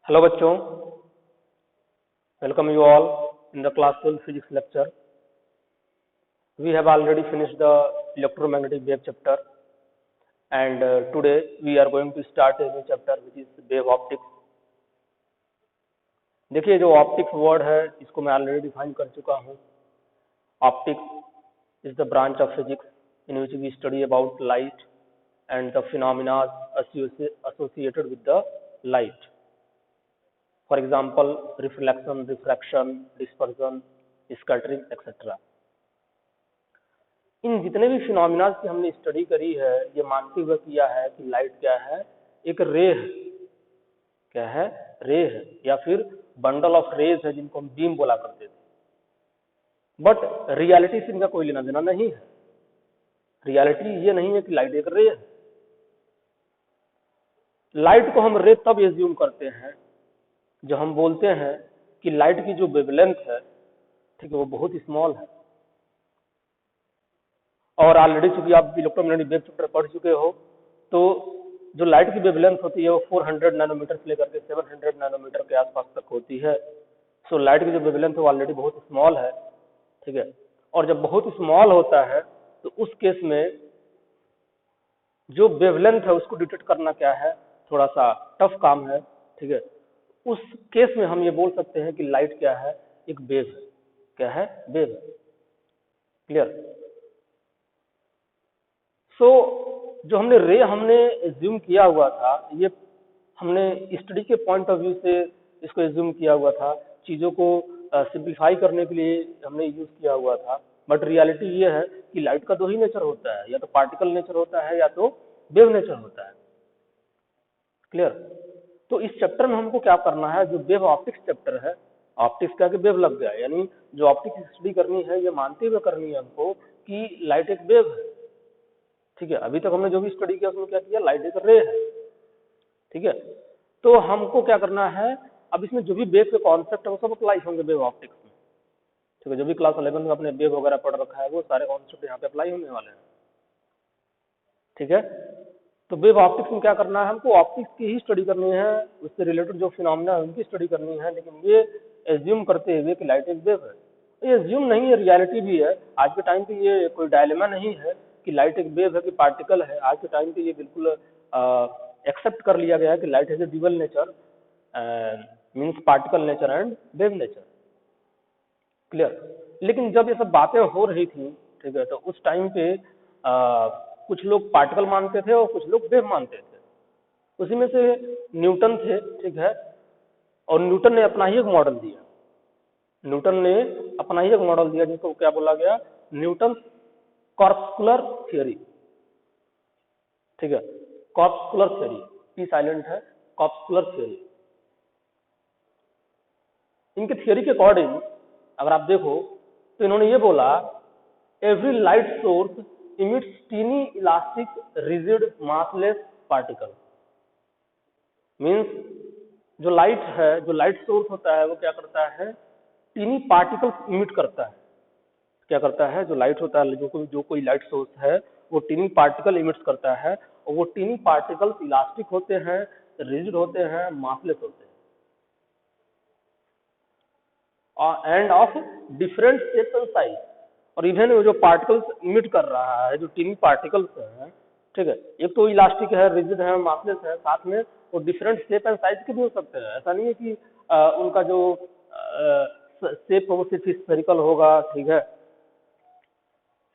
Hello बच्चों, welcome you all in the class 12 physics lecture. We have already finished the electromagnetic wave chapter, and today we are going to start a new chapter which is wave optics. देखिए, जो optics word है इसको मैं already define कर चुका हूँ. Optics is the branch of physics in which we study about light and the phenomena associated with the light. For example, reflection, diffraction, dispersion, scattering, etc. इन जितने भी फिनोमिना की हमने स्टडी करी है, ये मानते हुए किया है कि लाइट क्या है, एक रे है. क्या है? रे है, या फिर बंडल ऑफ रेज है जिनको हम बीम बोला करते थे. बट रियलिटी से इनका कोई लेना देना नहीं है. रियलिटी ये नहीं है कि लाइट एक रे है. लाइट को हम रे तब एज्यूम करते हैं जो हम बोलते हैं कि लाइट की जो वेवलेंथ है, ठीक है, वो बहुत स्मॉल है. और ऑलरेडी चूंकि आप इलेक्ट्रोमैग्नेटिक वेव चैप्टर पढ़ चुके हो, तो जो लाइट की वेवलेंथ होती है वो 400 नैनोमीटर से लेकर के 700 नैनोमीटर के आसपास तक होती है. सो लाइट की जो वेवलेंथ है वो ऑलरेडी बहुत स्मॉल है. ठीक है. और जब बहुत स्मॉल होता है तो उस केस में जो वेवलेंथ है उसको डिटेक्ट करना क्या है, थोड़ा सा टफ काम है. ठीक है. उस केस में हम ये बोल सकते हैं कि लाइट क्या है, एक वेव है. क्या है? वेव है. क्लियर? सो जो हमने रे हमने एज्यूम किया हुआ था, ये हमने स्टडी के पॉइंट ऑफ व्यू से इसको एज्यूम किया हुआ था. चीजों को सिंप्लीफाई करने के लिए हमने यूज किया हुआ था. बट रियलिटी ये है कि लाइट का दो ही नेचर होता है, या तो पार्टिकल नेचर होता है या तो वेव नेचर होता है. क्लियर? तो इस चैप्टर में हमको क्या करना है, जो वेव ऑप्टिक्स चैप्टर है, ऑप्टिक्स क्या कि वेव लग गया, यानी जो ऑप्टिक्स स्टडी करनी है ये मानते हुए करनी है हमको कि लाइट एक वेव है. ठीक है. अभी तक हमने जो भी स्टडी किया उसमें क्या किया, लाइट एक रे है. ठीक है. तो हमको क्या करना है, अब इसमें जो भी वेव के कॉन्सेप्ट है वो सब अप्लाई होंगे वेव ऑप्टिक्स में. ठीक है. जो भी क्लास 11 में अपने वेव वगैरह पढ़ रखा है वो सारे कॉन्सेप्ट यहाँ पे अप्लाई होने वाले हैं. ठीक है. तो वेव ऑप्टिक्स में क्या करना है, हमको ऑप्टिक्स की ही स्टडी करनी है, उससे रिलेटेड जो फिनोमिना है उनकी स्टडी करनी है. लेकिन ये एज्यूम करते हुए कि लाइट एक वेव है, ये एज्यूम नहीं है, रियलिटी भी है. आज के टाइम पे ये कोई डायलेमा नहीं है कि लाइट एक वेव है कि पार्टिकल है. आज के टाइम पे ये बिल्कुल एक्सेप्ट कर लिया गया है कि light has a dual nature, means particle nature and wave nature. Clear? लेकिन जब ये सब बातें हो रही थी, ठीक है, तो उस टाइम पे कुछ लोग पार्टिकल मानते थे और कुछ लोग वेव मानते थे. उसी में से न्यूटन थे. ठीक है. और न्यूटन ने अपना ही एक मॉडल दिया. न्यूटन ने अपना ही एक मॉडल दिया जिसको क्या बोला गया, न्यूटन कॉर्पस्कुलर थियरी. ठीक है. कॉर्पस्कुलर थियरी, पी साइलेंट है, कॉर्पस्कुलर थियरी. इनके थियरी के अकॉर्डिंग अगर आप देखो तो इन्होंने ये बोला, every light source emits teeny elastic rigid massless particle. Means जो लाइट है, जो लाइट सोर्स होता है वो क्या करता है, टीनी पार्टिकल्स इमिट करता है. क्या करता है, जो लाइट होता है, जो कोई लाइट सोर्स है वो टीनी पार्टिकल इमिट्स करता है. और वो टीनी पार्टिकल्स इलास्टिक होते हैं, रिजिड होते हैं, मासलेस होते हैं, end of different shape and size. और इवन जो पार्टिकल्स इमिट कर रहा है, जो टीनी पार्टिकल्स हैं, ठीक है, एक तो इलास्टिक है, रिजिड है, मासलेस है, साथ में वो डिफरेंट शेप एंड साइज के भी हो सकते हैं. ऐसा नहीं है कि उनका जो शेप वो सिर्फ स्फेरिकल होगा. ठीक है.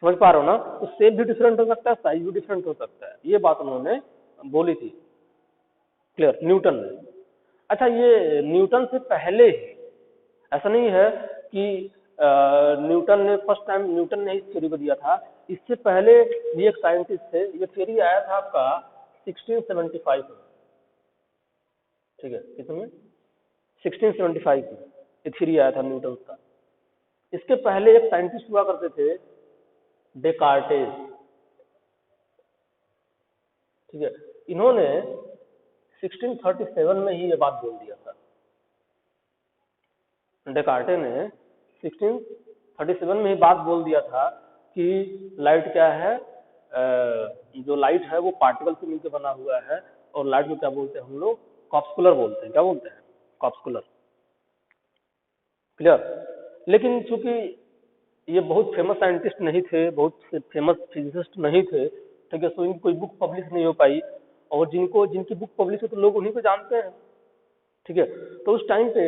समझ पा रहे हो ना? तो शेप भी डिफरेंट हो सकता है, साइज भी डिफरेंट हो सकता है. ये बात उन्होंने बोली थी. क्लियर? न्यूटन ने. अच्छा, ये न्यूटन से पहले ही, ऐसा नहीं है कि न्यूटन ने फर्स्ट टाइम न्यूटन ने इस थ्योरी को दिया था. इससे पहले भी एक साइंटिस्ट थे. ये थ्योरी आया था आपका 1675 में. ठीक है. किसमें? 1675 में ये थ्योरी आया था न्यूटन का. इसके पहले एक साइंटिस्ट हुआ करते थे, डेकार्टेस. ठीक है. इन्होंने 1637 में ही ये बात बोल दिया था. डेकार्टे ने 1637 में ही बात बोल दिया था कि लाइट क्या है, जो लाइट है वो पार्टिकल से मिलकर बना हुआ है. और लाइट को क्या बोलते हैं हम लोग, कॉर्पस्कुलर बोलते हैं. क्या बोलते हैं? कॉर्पस्कुलर। क्लियर। लेकिन चूंकि ये बहुत फेमस साइंटिस्ट नहीं थे, बहुत फेमस फिजिसिस्ट नहीं थे, ठीक है, तो इनकी कोई बुक पब्लिश नहीं हो पाई, और जिनकी बुक पब्लिश है तो लोग उन्हीं को जानते हैं, ठीक है। तो उस टाइम पे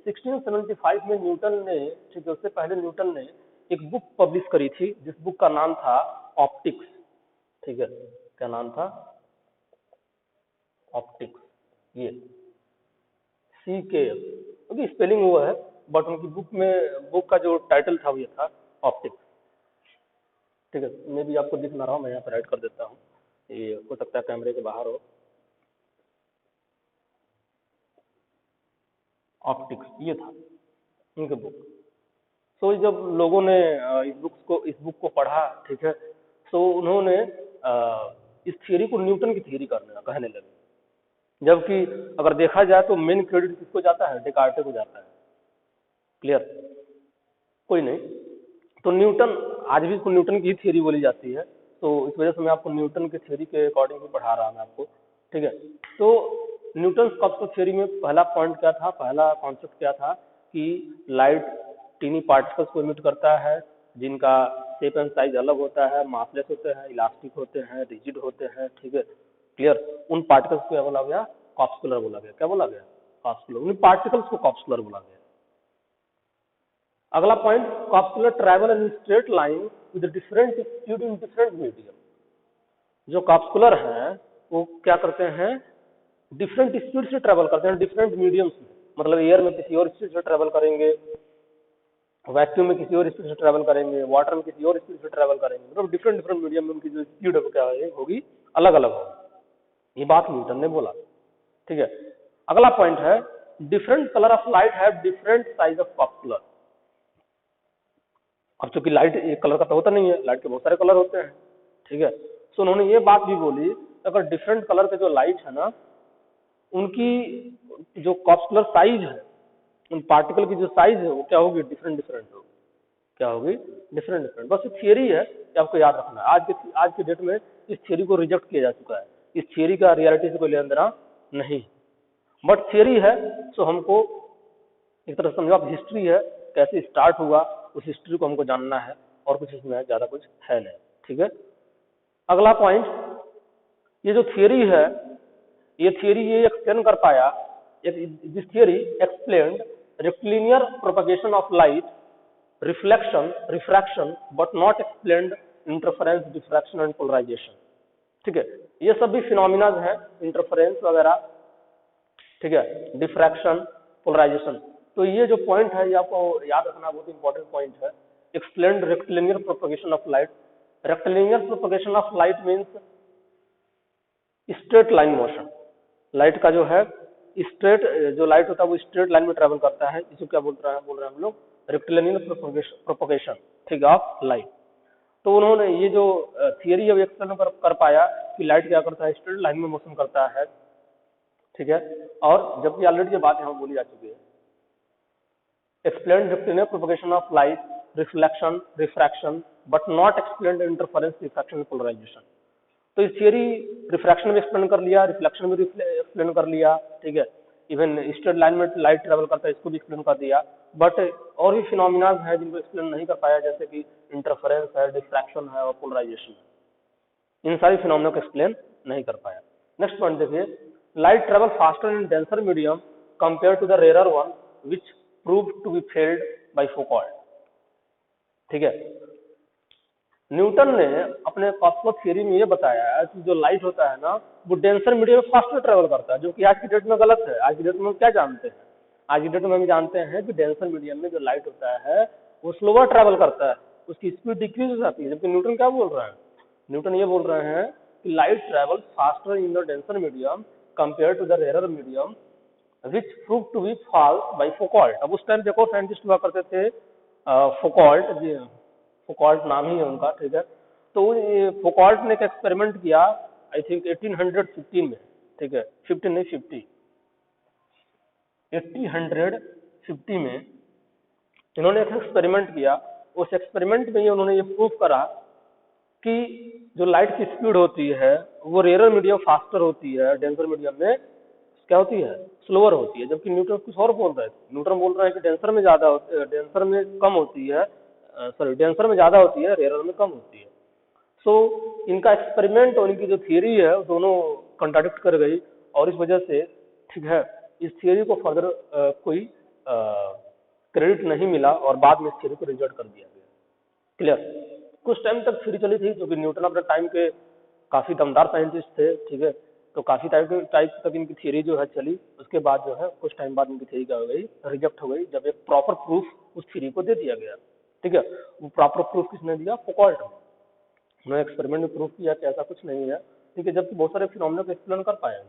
1675 में न्यूटन ने, ठीक है, उससे पहले न्यूटन ने एक बुक पब्लिश करी थी, जिस बुक का नाम था ऑप्टिक्स, ठीक है। क्या नाम था? ऑप्टिक्स। ये CKS, क्योंकि स्पेलिंग हुआ है, बट उनकी बुक का जो टाइटल था वो ये था ऑप्टिक्स, ठीक है। मैं भी आपको दिख ना रहा हूँ, मैं यहाँ पर राइट कर देता हूँ, ये हो सकता है कैमरे के बाहर हो। ऑप्टिक्स ये था उनके बुक। तो जब लोगों ने इस बुक को पढ़ा, ठीक है, तो उन्होंने इस थियरी को न्यूटन की थियरी कहने लगे। जबकि अगर देखा जाए तो मेन क्रेडिट किसको जाता है? डेकार्टे को जाता है। क्लियर। कोई नहीं, तो न्यूटन, आज भी इसको न्यूटन की थियरी बोली जाती है, तो इस वजह से मैं आपको न्यूटन की थियरी के अकॉर्डिंग ही पढ़ा रहा मैं आपको, ठीक है। तो न्यूटन कॉस्मोस थियरी में पहला पॉइंट क्या था, पहला कॉन्सेप्ट क्या था कि लाइट टीनी पार्टिकल्स को इमिट करता है, जिनका शेप एंड साइज अलग होता है, मासलेस होते हैं, इलास्टिक होते हैं, रिजिड होते हैं, ठीक है। क्लियर। उन पार्टिकल्स को क्या बोला गया? कॉर्पस्कुलर बोला गया। क्या बोला गया? कॉर्पस्कुलर। उन पार्टिकल्स को कॉर्पस्कुलर बोला गया। अगला point, corpuscular travel in straight line with different speed in different medium. जो कॉर्पस्कुलर हैं वो क्या करते हैं? डिफरेंट स्पीड से ट्रैवल करते हैं डिफरेंट मीडियम्स में, मतलब एयर में किसी और स्पीड से ट्रैवल करेंगे, वैक्यूम में किसी और स्पीड से ट्रैवल करेंगे, वाटर में किसी और स्पीड से ट्रैवल करेंगे, मतलब डिफरेंट डिफरेंट मीडियम में उनकी जो स्पीड क्या होगी, अलग अलग होगी। ये बात न्यूटन ने बोला, ठीक है। अगला पॉइंट है, different colour of light have different size of corpuscular. अब चूंकि लाइट एक कलर का तो होता नहीं है, लाइट के बहुत सारे कलर होते हैं, ठीक है। तो उन्होंने ये बात भी बोली, अगर डिफरेंट कलर के जो लाइट है ना, उनकी जो कॉर्पस्कुलर साइज है, उन पार्टिकल की जो साइज है वो क्या होगी? डिफरेंट डिफरेंट होगी। क्या होगी? Different different. बस ये थियरी है, ये आपको याद रखना है। आज के डेट में इस थियरी को रिजेक्ट किया जा चुका है, इस थियरी का रियलिटी से कोई लेना देना नहीं, बट थियरी है। सो हमको एक तरह समझो आप, हिस्ट्री है, कैसे स्टार्ट हुआ उस हिस्ट्री को हमको जानना है, और कुछ इसमें ज्यादा कुछ है नहीं, ठीक है। अगला पॉइंट, ये जो थियरी है, ये थियरी ये एक्सप्लेन कर पाया, this theory explained rectilinear propagation of light, reflection, refraction, but not explained interference, diffraction and polarization, ठीक है। ये सब भी फिनोमिनाज है, इंटरफेरेंस वगैरह, ठीक है, डिफ्रैक्शन, पोलराइजेशन। तो ये जो पॉइंट है ये आपको याद रखना बहुत इंपॉर्टेंट पॉइंट है। Explained rectilinear propagation of light. Rectilinear propagation of light means straight line motion. Light का जो है स्ट्रेट, जो लाइट होता है वो स्ट्रेट लाइन में ट्रेवल करता है, इसको क्या बोल रहे हैं हम लोग? रेक्टिलिनियर प्रोपगेशन, ठीक है, ऑफ लाइट। तो उन्होंने ये जो थियरी है वो एक्सप्लेन कर पाया कि लाइट क्या करता है? स्ट्रेट लाइन में मोशन करता है, ठीक है। और जबकि ऑलरेडी ये बात यहाँ बोली जा चुकी है, explain rectilinear propagation of light, reflection, refraction, but not explain interference, diffraction, polarization. तो इस थियरी रिफ्रैक्शन में एक्सप्लेन कर लिया, रिफ्लेक्शन में एक्सप्लेन कर लिया, ठीक है। इवन स्ट्रेट लाइन में लाइट ट्रेवल करता है, इसको भी एक्सप्लेन कर दिया, बट और भी फिनोमिना है जिनको एक्सप्लेन नहीं कर पाया, जैसे कि इंटरफेरेंस है, डिफ्रैक्शन है और पोलराइजेशन है। इन सारी फिनोमिना को एक्सप्लेन नहीं कर पाया। नेक्स्ट पॉइंट देखिए, light travel faster in denser medium compare to the rare one which prove to be failed by Foucault, ठीक है। न्यूटन ने अपने कॉस्मोस थ्योरी में ये बताया है कि जो लाइट होता है ना, वो डेंसर मीडियम में फास्टर ट्रेवल करता है, जो कि आज की डेट में गलत है। आज की डेट में हम क्या जानते हैं? आज की डेट में हम जानते हैं कि डेंसर मीडियम में जो लाइट होता है वो स्लोवर ट्रेवल करता है, उसकी स्पीड डिक्रीज हो जाती है। जबकि न्यूटन क्या बोल रहे हैं? न्यूटन ये बोल रहे हैं कि light travel faster in the denser medium compare to the rare medium which prove to be false by Foucault. अब उस टाइम देखो साइंटिस्ट हुआ करते थे फौकॉल्ट जी, फौकॉल्ट नाम ही है उनका, ठीक है। तो फौकॉल्ट ने एक एक्सपेरिमेंट किया, आई थिंक 1815 में, ठीक है, 15 नहीं 50, 1850 में इन्होंने एक एक्सपेरिमेंट किया। उस एक्सपेरिमेंट में उन्होंने ये प्रूव करा कि जो लाइट की स्पीड होती है वो रेयर मीडियम फास्टर होती है डेंसर मीडियम में क्या होती है, स्लोअर होती है, जबकि न्यूटन कुछ और बोल रहे थे। न्यूटन बोल रहे हैं कि डेंसर में ज्यादा डेंसर में कम होती है, सॉरी डेंसर में ज्यादा होती है, रेयर में कम होती है। सो इनका एक्सपेरिमेंट और इनकी जो थियरी है वो दोनों कंट्राडिक्ट कर गई, और इस वजह से ठीक है इस थियरी को फर्दर कोई क्रेडिट नहीं मिला, और बाद में इस थियरी को रिजेक्ट कर दिया गया। क्लियर। कुछ टाइम तक थ्योरी चली थी, क्योंकि न्यूटन अपने टाइम के काफी दमदार साइंटिस्ट थे, ठीक है, तो काफी टाइम तक इनकी थ्योरी जो है चली। उसके बाद जो है कुछ टाइम बाद इनकी थ्योरी क्या हो गई, रिजेक्ट हो गई, जब एक प्रॉपर प्रूफ उस थ्योरी को दे दिया गया। ठीक है, वो प्रॉपर प्रूफ किसने दिया, फुकॉल्ट। उन्होंने एक्सपेरिमेंट में प्रूफ किया कि ऐसा कुछ नहीं है, ठीक है, जबकि बहुत सारे फिनोमेना को एक्सप्लेन कर पाए,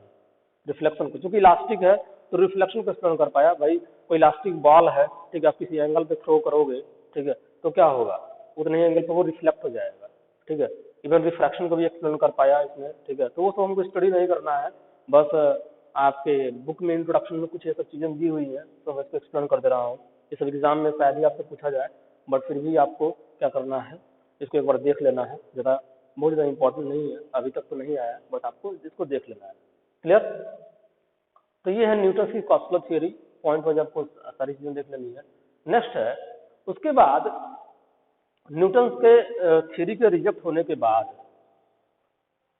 रिफ्लेक्शन को, क्योंकि इलास्टिक है तो रिफ्लेक्शन को एक्सप्लेन कर पाया। भाई कोई इलास्टिक बॉल है, ठीक है, आप किसी एंगल पे थ्रो करोगे, ठीक है, तो क्या होगा, उतने एंगल पे वो रिफ्लेक्ट हो जाएगा। ठीक है, इवन रिफ्रैक्शन को भी एक्सप्लेन कर पाया इसमें। ठीक है, तो वो सब हमको स्टडी नहीं करना है, बस आपके बुक में इंट्रोडक्शन में कुछ ये सब चीजें दी हुई है, तो मैं इसको एक्सप्लेन कर दे रहा हूँ। ये सब एग्जाम में शायद ही आपसे पूछा जाए, बट फिर भी आपको क्या करना है, इसको एक बार देख लेना है। ज़्यादा बहुत ज़्यादा इंपॉर्टेंट नहीं है, अभी तक तो नहीं आया, बट आपको इसको देख लेना है। क्लियर। तो ये है न्यूटन की कॉस्मोलॉजी थ्योरी, पॉइंट वाइज आपको सारी चीजें देख लेनी है। नेक्स्ट है, उसके बाद न्यूटन के थ्योरी के रिजेक्ट होने के बाद,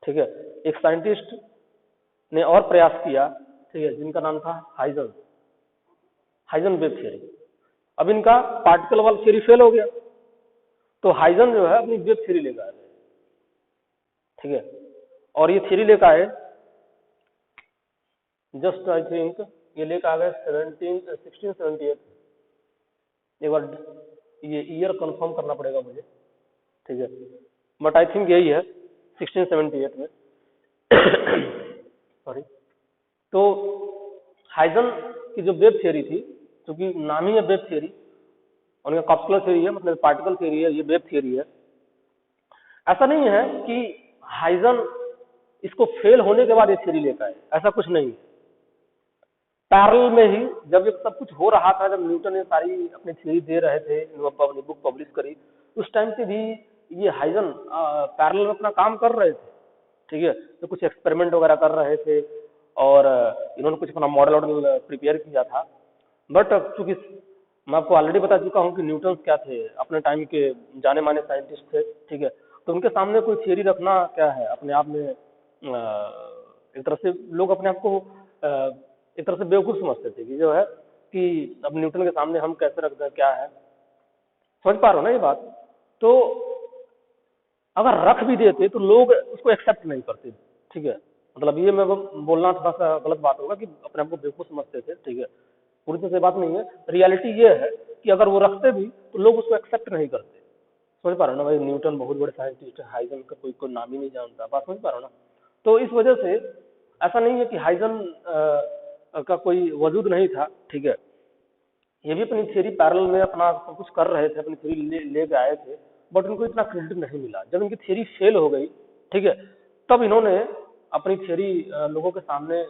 ठीक है, एक साइंटिस्ट ने और प्रयास किया, ठीक है, जिनका नाम था हाइजेनबर्ग थ्योरी। अब इनका पार्टिकल वाला थ्योरी फेल हो गया, तो हाइजन जो है अपनी वेब थ्योरी लेकर आए। ठीक है, और ये थ्योरी लेकर आए जस्ट आई थिंक ये लेकर आ गए 1678। एक बार ये ईयर कंफर्म करना पड़ेगा मुझे, ठीक है, बट आई थिंक यही है 1678 में। सॉरी। तो हाइजन की जो वेब थ्योरी थी, क्योंकि नाम ही है वेब थ्योरी, और इनका कॉस्मोलॉजी थ्योरी है, मतलब पार्टिकल थ्योरी है, ये वेब थ्योरी है। ऐसा नहीं है कि हाइजन इसको फेल होने के बाद ये थ्योरी लेकर आए, ऐसा कुछ नहीं है। पैरेलल में ही जब ये सब कुछ हो रहा था, जब न्यूटन ने सारी अपनी थ्योरी दे रहे थे, अपनी बुक पब्लिश करी, उस टाइम पे भी ये हाइजन पैरेलल में अपना काम कर रहे थे। ठीक है, तो कुछ एक्सपेरिमेंट वगैरह कर रहे थे, और इन्होंने कुछ अपना मॉडल वॉडल प्रिपेयर किया था। बट चूंकि मैं आपको ऑलरेडी बता चुका हूँ कि न्यूटन क्या थे, अपने टाइम के जाने माने साइंटिस्ट थे। ठीक है, तो उनके सामने कोई थ्योरी रखना क्या है, अपने आप में एक तरह से लोग अपने आप को एक तरह से बेवकूफ समझते थे, कि जो है कि अब न्यूटन के सामने हम कैसे रख दें, क्या है। समझ पा रहे हो ना ये बात। तो अगर रख भी देते तो लोग उसको एक्सेप्ट नहीं करते। ठीक है, मतलब ये मैं बोलना थोड़ा सा गलत बात होगा कि अपने आप को बेवकूफ समझते थे। ठीक है, पूरी तरह से बात नहीं है, रियलिटी ये है कि अगर वो रखते भी तो लोग उसको एक्सेप्ट नहीं करते। समझ पा रहे हो ना भाई, न्यूटन बहुत बड़े साइंटिस्ट है, हाइजन का कोई नाम ही नहीं जानता, बात समझ पा रहे हो ना। तो इस वजह से ऐसा नहीं है कि हाइजन का कोई वजूद नहीं था। ठीक है, ये भी अपनी थ्योरी पैरेलल में अपना सब कुछ कर रहे थे, अपनी थ्योरी ले के आए थे, बट उनको इतना क्रेडिट नहीं मिला। जब इनकी थ्योरी फेल हो गई, ठीक है, तब इन्होंने अपनी थ्योरी लोगों के सामने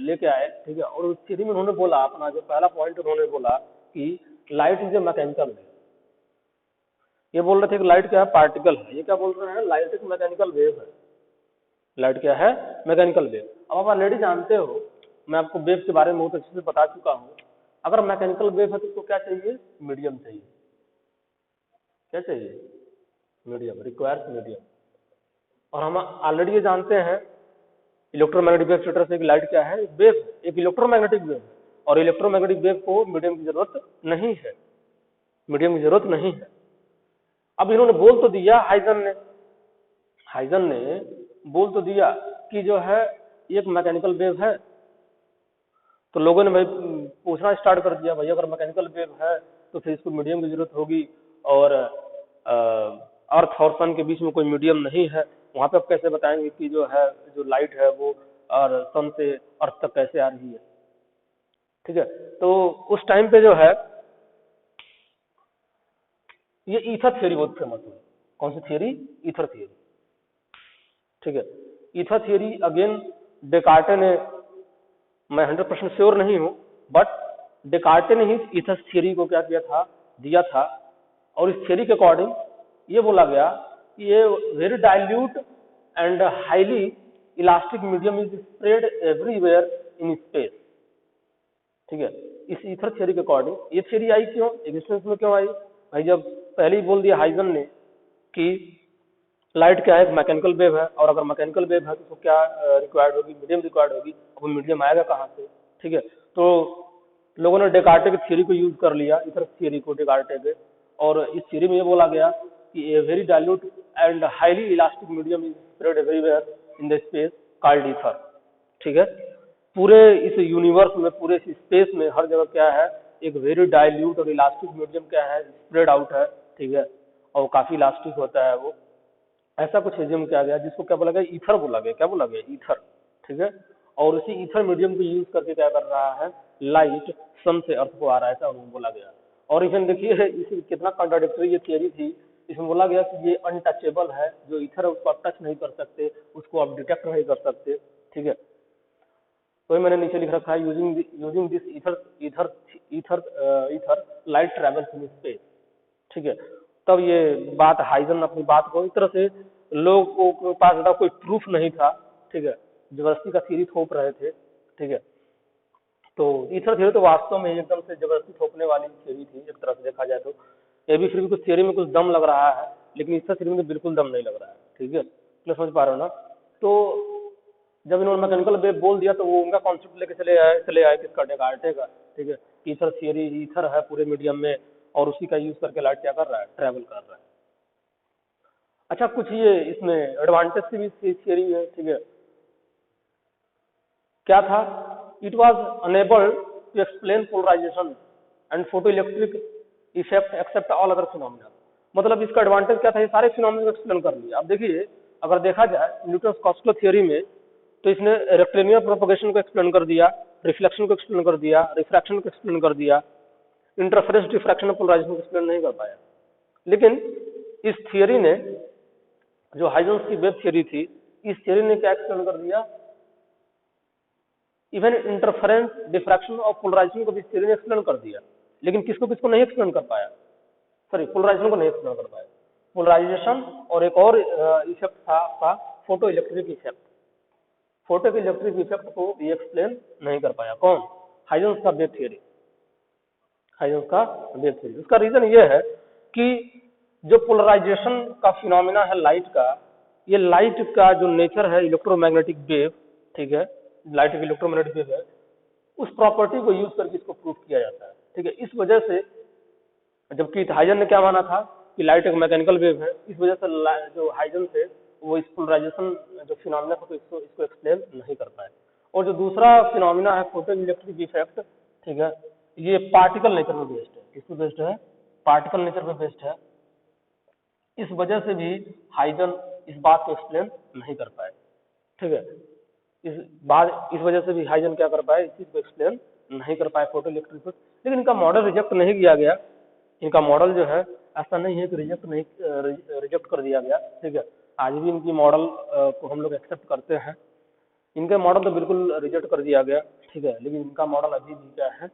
लेके आए। ठीक है, और उस थ्योरी में उन्होंने बोला, अपना जो पहला पॉइंट उन्होंने बोला कि light is a mechanical wave. ये बोल रहे थे कि लाइट क्या है, पार्टिकल है। ये क्या बोल रहे हैं, लाइट एक मैकेनिकल वेव है। लाइट क्या है, मैकेनिकल वेव। अब आप ऑलरेडी जानते हो, मैं आपको वेव के बारे में बहुत अच्छे से बता चुका हूँ। अगर मैकेनिकल वेव है तो उसको क्या चाहिए, मीडियम चाहिए। क्या चाहिए, मीडियम, रिक्वायर्स मीडियम। और हम ऑलरेडी ये जानते हैं इलेक्ट्रोमैग्नेटिक वेव स्टेटस से, लाइट क्या है, वेव, एक इलेक्ट्रोमैग्नेटिक वेव, और इलेक्ट्रोमैग्नेटिक वेव को मीडियम की जरूरत नहीं है, मीडियम की जरूरत नहीं है। अब इन्होंने बोल तो दिया, हाइजन ने बोल तो दिया कि जो है एक मैकेनिकल वेव है, तो लोगों ने भाई पूछना स्टार्ट कर दिया, भाई अगर मैकेनिकल वेव है तो फिर इसको मीडियम की जरूरत होगी, और अर्थ और सन के बीच में कोई मीडियम नहीं है, वहां पे आप कैसे बताएंगे कि जो है जो लाइट है वो और सन से अर्थ तक कैसे आ रही है। ठीक है, तो उस टाइम पे जो है ये ईथर थ्योरी बहुत फेमस हुई। कौन सी थ्योरी, ईथर थ्योरी। ठीक है, ईथर थ्योरी अगेन डेकार्टे ने, मैं 100% श्योर नहीं हूं, बट डेकार्टे ने ही ईथर थ्योरी को क्या किया था, दिया था। और इस थ्योरी के अकॉर्डिंग ये बोला गया कि ये very dilute and highly elastic medium is spread everywhere in space, ठीक है। इस ईथर थ्योरी के अकॉर्डिंग ये थ्योरी आई क्यों, एग्जिस्टेंस में क्यों आई भाई, जब पहले ही बोल दिया हाइजन ने कि लाइट क्या है, एक मैकेनिकल वेव है, और अगर मैकेनिकल वेव है तो उसको क्या रिक्वायर्ड होगी, मीडियम रिक्वायर्ड होगी। अब वो मीडियम आएगा कहाँ से, ठीक है। तो लोगों ने डेकार्टे की थ्योरी को यूज कर लिया, ईथर थ्योरी को डेकार्टे के, और इस थ्योरी में ये बोला गया कि a very dilute and highly elastic medium is spread everywhere in the space called ether, ठीक है। पूरे इस यूनिवर्स में, पूरे इस स्पेस में हर जगह क्या है, एक वेरी डाइल्यूट और इलास्टिक मीडियम क्या है, स्प्रेड आउट है, ठीक है, और काफी इलास्टिक होता है वो। ऐसा कुछ एज्यूम किया गया जिसको क्या बोला गया, ईथर बोला गया, क्या बोला गया, ईथर, ठीक है। और उसी ईथर मीडियम को यूज करके क्या कर रहा है, लाइट सन से अर्थ को आ रहा है, ऐसा बोला गया। और इवन देखिए इसी कितना कॉन्ट्राडिक्टरी ये थियरी थी, इसमें बोला गया कि ये अनटचेबल है, जो ईथर है उसको आप टच नहीं कर सकते, उसको आप डिटेक्ट नहीं कर सकते, ठीक है। तो मैंने नीचे लिख रखा है, using this ether ether ether ether light travels in space, ठीक है। तब ये बात हाइजन अपनी बात को इस तरह से, लोगों के पास कोई प्रूफ नहीं था, ठीक है, जबरदस्ती का थ्योरी थोप रहे थे, ठीक है। तो ईथर थ्योरी तो वास्तव में एकदम से जबरदस्ती थोपने वाली थ्योरी थी, एक तरह से देखा जाए तो। ये भी फिर भी कुछ थ्योरी में कुछ दम लग रहा है, लेकिन ईथर थ्योरी में तो बिल्कुल दम नहीं लग रहा है, ठीक है, तो समझ पा रहे हो ना। तो जब इन्होंने मैकेनिकल वेव बोल दिया तो वो उनका कॉन्सेप्ट लेके चले आए किसका, डेकार्टे का, ठीक है। ईथर थियरी, ईथर है पूरे मीडियम में, और उसी का यूज करके लाइट क्या कर रहा है, ट्रैवल कर रहा है। अच्छा, कुछ ये इसमें एडवांटेज की भी थियरी है, ठीक है। क्या था, it was unable to explain polarization and photoelectric effect except all other phenomena. मतलब इसका एडवांटेज क्या था, ये सारे फिनोमिना को एक्सप्लेन कर लिया। अब देखिए, अगर देखा जाए न्यूटन कॉस्टलो थ्योरी में, तो इसने रेक्टेलिनियर प्रोपगेशन को एक्सप्लेन कर दिया, रिफ्लेक्शन को एक्सप्लेन कर दिया, रिफ्रैक्शन को एक्सप्लेन कर दिया, इंटरफेरेंस डिफ्रैक्शन और पोलराइजेशन को एक्सप्लेन नहीं कर पाया। लेकिन इस थियरी ने, जो हाइजेंस की वेव थियरी थी, इस थियरी ने क्या एक्सप्लेन कर दिया, इवन इंटरफेरेंस, डिफ्रैक्शन और पोलराइजेशन को भी थियरी ने एक्सप्लेन कर दिया। लेकिन किसको किसको नहीं एक्सप्लेन कर पाया, सॉरी, पोलराइजेशन को नहीं एक्सप्लेन कर पाया। पोलराइजेशन और एक और इफेक्ट था आपका photo electric effect, photo electric effect को भी एक्सप्लेन नहीं कर पाया। कौन, हाइजेंस का वेव थियरी, हाइजेंस का वेव थियरी। उसका रीजन ये है कि जो पोलराइजेशन का फिनोमिना है लाइट का, ये लाइट का जो नेचर है इलेक्ट्रोमैग्नेटिक वेव, ठीक है, लाइट की इलेक्ट्रोमैग्नेटिक वेव है, उस प्रॉपर्टी को यूज करके इसको प्रूव किया जाता है, ठीक है। इस वजह से, जबकि हाइजन ने क्या माना था कि लाइट एक मैकेनिकल वेव है, इस वजह से जो हाइजन थे वो इस पोलराइजेशन जो फिनोमिना था तो इसको एक्सप्लेन नहीं कर पाए। और जो दूसरा फिनोमिना है फोटो इलेक्ट्रिक इफेक्ट, ठीक है, ये पार्टिकल नेचर पे बेस्ड है। किस पे बेस्ड है, पार्टिकल नेचर पे बेस्ड है। इस वजह से भी हाइजन इस बात को एक्सप्लेन नहीं कर पाए, ठीक है। इस वजह से भी हाइजन क्या कर पाए, इस चीज को एक्सप्लेन नहीं कर पाए, फोटो इलेक्ट्रिक। लेकिन इनका मॉडल रिजेक्ट नहीं किया गया, इनका मॉडल जो है ऐसा नहीं है कि रिजेक्ट कर दिया गया, ठीक है। आज भी इनकी मॉडल को हम लोग एक्सेप्ट करते हैं। इनके मॉडल तो बिल्कुल रिजेक्ट कर दिया गया, ठीक है, लेकिन इनका मॉडल अभी भी क्या है,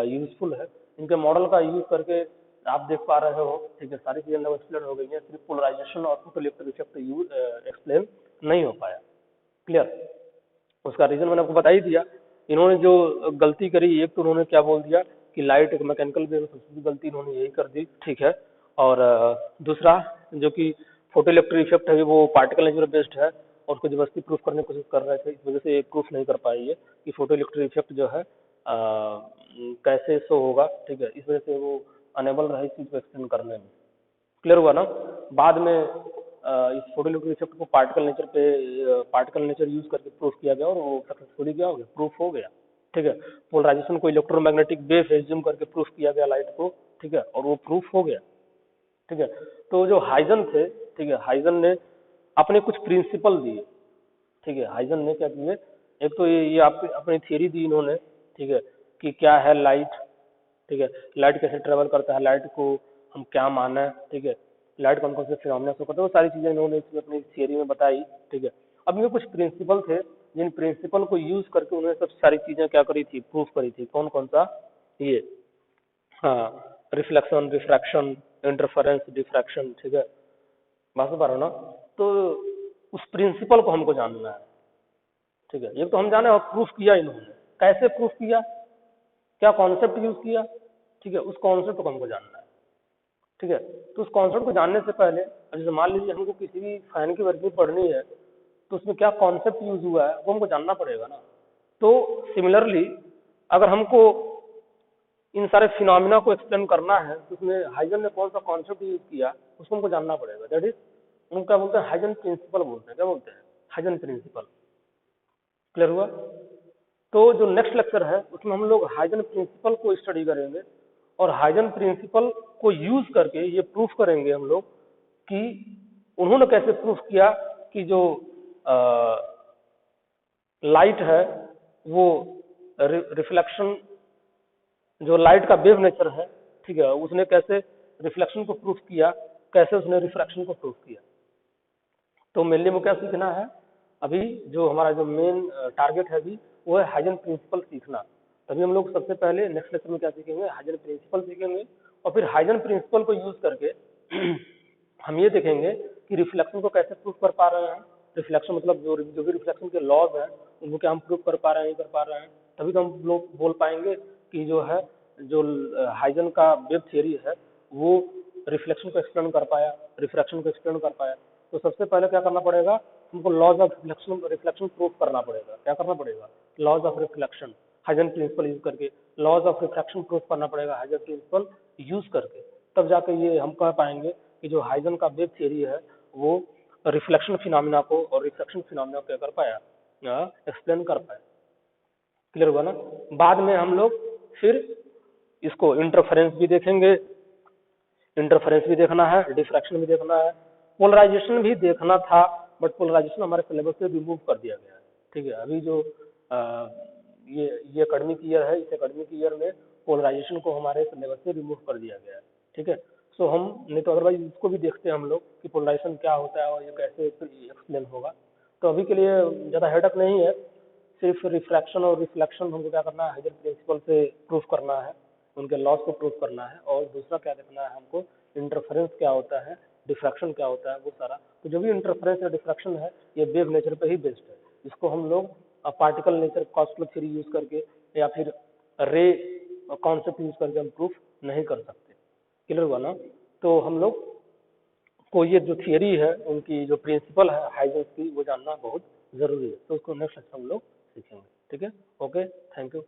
यूजफुल है। इनके मॉडल का यूज करके आप देख पा रहे हो, ठीक है, सारी चीजें एक्सप्लेन हो गई हैं, सिर्फ पोलराइजेशन और फोटो इलेक्ट्रिक इफेक्ट एक्सप्लेन नहीं हो पाया। क्लियर, उसका रीजन मैंने आपको बता ही दिया। इन्होंने जो गलती करी, एक तो उन्होंने क्या बोल दिया कि लाइट एक मैकेनिकल वेव है, सबसे गलती इन्होंने यही कर दी, ठीक है। और दूसरा जो कि फोटो इलेक्ट्रिक इफेक्ट है वो पार्टिकल नेचर बेस्ड है, और उसको जबरदस्ती प्रूफ करने की कोशिश कर रहे थे, इस वजह से प्रूफ नहीं कर पाई है कि फोटो इलेक्ट्रिक इफेक्ट जो है कैसे शो होगा, ठीक है। इस वजह से वो अनेबल रहे इस चीज को एक्सप्लेन करने में। क्लियर हुआ ना। बाद में इस फोटो इलेक्ट्रिक इफेक्ट को पार्टिकल नेचर यूज करके प्रूफ किया गया, और वो सक्सेसफुली क्या हो गया, प्रूफ हो गया, ठीक है। पोलराइजेशन को इलेक्ट्रोमैग्नेटिक वेव एज्यूम करके प्रूफ किया गया लाइट को, ठीक है, और वो प्रूफ हो गया, ठीक है। तो जो हाइजन थे, ठीक है, हाइजन ने अपने कुछ प्रिंसिपल दिए, ठीक है। हाइजन ने क्या किए, एक तो ये अपनी थियरी दी इन्होंने, ठीक है, कि क्या है लाइट, ठीक है, लाइट कैसे ट्रेवल करता है, लाइट को हम क्या माना है, ठीक है, लाइट कौन कौन से फिनोमिना शो करता है, वो सारी चीजें इन्होंने इसमें अपनी थियरी में बताई, ठीक है। अब ये कुछ प्रिंसिपल थे, जिन प्रिंसिपल को यूज करके उन्होंने सब सारी चीजें क्या करी थी, प्रूफ करी थी। कौन कौन सा, ये, हाँ, रिफ्लेक्शन, रिफ्रैक्शन, इंटरफेरेंस, डिफ्रैक्शन, ठीक है, बात समझ पा रहे हो ना। तो उस प्रिंसिपल को हमको जानना है, ठीक है। ये तो हम जाने और प्रूफ किया इन्होंने, कैसे प्रूफ किया, क्या कॉन्सेप्ट यूज किया, ठीक है, उस कॉन्सेप्ट को हमको जानना है। ठीक है, तो उस कॉन्सेप्ट को जानने से पहले, अब जैसे मान लीजिए हमको किसी भी फाइन की वर्किंग पढ़नी है, तो उसमें क्या कॉन्सेप्ट यूज हुआ है वो हमको जानना पड़ेगा ना। तो सिमिलरली अगर हमको इन सारे फिनोमिना को एक्सप्लेन करना है, तो उसमें हाइजन ने कौन सा कॉन्सेप्ट यूज किया उसको हमको जानना पड़ेगा। दैट इज उनको क्या बोलते हैं, हाइजन प्रिंसिपल बोलते हैं। क्या बोलते हैं, हाइजन प्रिंसिपल। क्लियर हुआ। तो जो नेक्स्ट लेक्चर है उसमें हम लोग हाइजन प्रिंसिपल को स्टडी करेंगे, और हाइजन प्रिंसिपल को यूज करके ये प्रूफ करेंगे हम लोग कि उन्होंने कैसे प्रूफ किया कि जो लाइट है वो रिफ्लेक्शन, जो लाइट का वेव नेचर है, ठीक है, उसने कैसे रिफ्लेक्शन को प्रूफ किया, कैसे उसने रिफ्रैक्शन को प्रूफ किया। तो मेनली में क्या सीखना है, अभी जो हमारा जो मेन टारगेट है अभी वो है हाइजन प्रिंसिपल सीखना। तभी हम लोग सबसे पहले नेक्स्ट लेक्चर में क्या सीखेंगे, हाइजन प्रिंसिपल सीखेंगे, और फिर हाइजन प्रिंसिपल को यूज करके हम ये देखेंगे कि रिफ्लेक्शन को कैसे प्रूफ कर पा रहे हैं। रिफ्लेक्शन मतलब जो भी रिफ्लेक्शन के लॉज हैं उनको क्या हम प्रूफ कर पा रहे हैं, नहीं कर पा रहे हैं। तभी तो हम लोग बोल पाएंगे कि जो है जो हाइजन का वेव थियरी है वो रिफ्लेक्शन को एक्सप्लेन कर पाया, रिफ्रैक्शन को एक्सप्लेन कर पाया। तो सबसे पहले क्या करना पड़ेगा, हमको लॉज ऑफ रिफ्लेक्शन प्रूफ करना पड़ेगा। क्या करना पड़ेगा, laws of reflection Huygens principle use करके, लॉज ऑफ रिफ्रैक्शन प्रूफ करना पड़ेगा हाइजन प्रिंसिपल यूज करके। तब जाके ये हम कह पाएंगे कि जो हाइजन का वेव थियरी है वो रिफ्लेक्शन फिनोमिना को और रिफ्रैक्शन फिनोमिना को क्या कर पाया, एक्सप्लेन कर पाया। क्लियर हुआ ना। बाद में हम लोग फिर इसको इंटरफेरेंस भी देखेंगे, इंटरफेरेंस भी देखना है, डिफ्रैक्शन भी देखना है, पोलराइजेशन भी देखना था, बट पोलराइजेशन हमारे सिलेबस से रिमूव कर दिया गया है। ठीक है, अभी जो ये एकेडमिक ईयर है, इस एकेडमिक ईयर में पोलराइजेशन को हमारे सिलेबस से रिमूव कर दिया गया है। ठीक है, सो हम नहीं तो अदरवाइज इसको भी देखते हैं हम लोग कि पोलराइजेशन क्या होता है और ये कैसे एक्सप्लेन होगा। तो अभी के लिए ज़्यादा हेडक नहीं है, सिर्फ रिफ्रैक्शन और रिफ्लेक्शन हमको क्या करना है, हाइजन प्रिंसिपल से प्रूफ करना है, उनके लॉस को प्रूफ करना है, और दूसरा क्या देखना है हमको, इंटरफेरेंस क्या होता है, डिफ्रैक्शन क्या होता है, वो सारा। तो जो भी इंटरफेरेंस या डिफ्रैक्शन है ये वेव नेचर पे ही बेस्ड है। इसको हम लोग particle nature cosmology theory use करके या फिर रे कॉन्सेप्ट यूज करके हम प्रूफ नहीं कर सकते। क्लियर हुआ ना। तो हम लोग को ये जो थियरी है उनकी जो प्रिंसिपल है हाइजेंस की वो जानना बहुत जरूरी है। तो उसको नेक्स्ट हम लोग सीखेंगे। ठीक है, ओके, थैंक यू।